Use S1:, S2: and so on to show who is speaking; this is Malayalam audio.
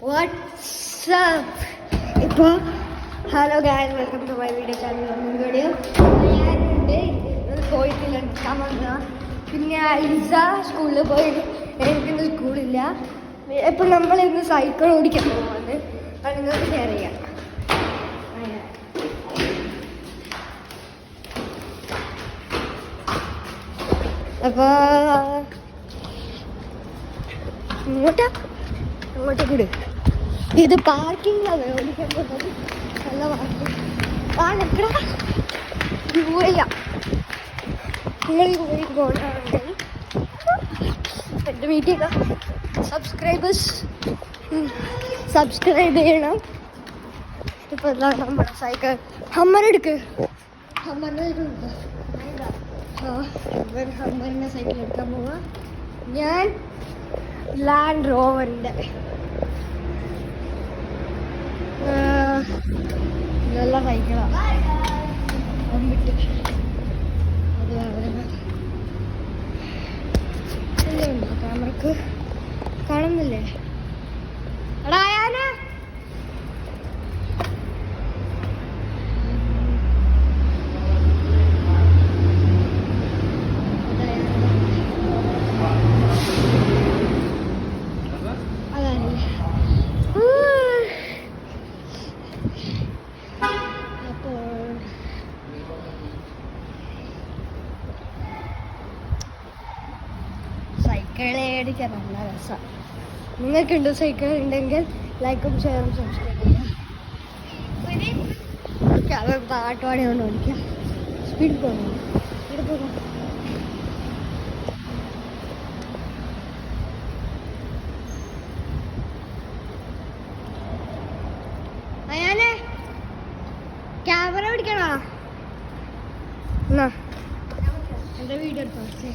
S1: വാട്ട്സ്ആപ്പ് ഇപ്പോൾ hello guys, welcome to my video channel. Video ഞാനുണ്ട് പോയിട്ടില്ല, നിൽക്കാൻ വന്ന. പിന്നെ ലിസ സ്കൂളിൽ പോയി, എനിക്കിന്ന് സ്കൂളില്ല. ഇപ്പം നമ്മളിന്ന് സൈക്കിൾ ഓടിക്കാൻ പോകുന്നത് അത് നിങ്ങൾക്ക് ഷെയർ ചെയ്യാം. അപ്പോൾ അങ്ങോട്ടേക്ക് ഇട്. ഇത് പാർക്കിങ്ങിലാണ് ഓടിക്കാൻ പോകുന്നത്. നല്ല പാർക്കിംഗ് നിങ്ങൾ യുഎഇ പോകണമെങ്കിൽ എൻ്റെ വീട്ടിൽ സബ്സ്ക്രൈബ് ചെയ്യണം. ഇപ്പോൾ എല്ലാം നമ്മുടെ സൈക്കിൾ ഹമ്മറെടുക്ക്. ഹമ്മറിൻ്റെ സൈക്കിൾ എടുക്കാൻ പോവാ. ഞാൻ ലാൻഡ് റോവറിൻ്റെ നല്ല സൈക്കിളാണ്. ക്യാമറക്ക് കാണുന്നില്ലേ? എടാ ഞാന് സൈക്കിള് മേടിക്കാൻ നല്ല രസമാണ്. നിങ്ങൾക്കുണ്ടോ സൈക്കിൾ? ഉണ്ടെങ്കിൽ ലൈക്കും ഷെയറും സബ്സ്ക്രൈബ് ചെയ്യാം. അത് പാട്ടുപാടി കൊണ്ട് ഓടിക്കാം. സ്പീഡ് പോകുന്നു. ഇവിടെ പോകാം. അയാനെ ക്യാമറ പിടിക്കണോ? എന്നാ എൻ്റെ വീഡിയോ എടുത്തോ. ഉണ്ട്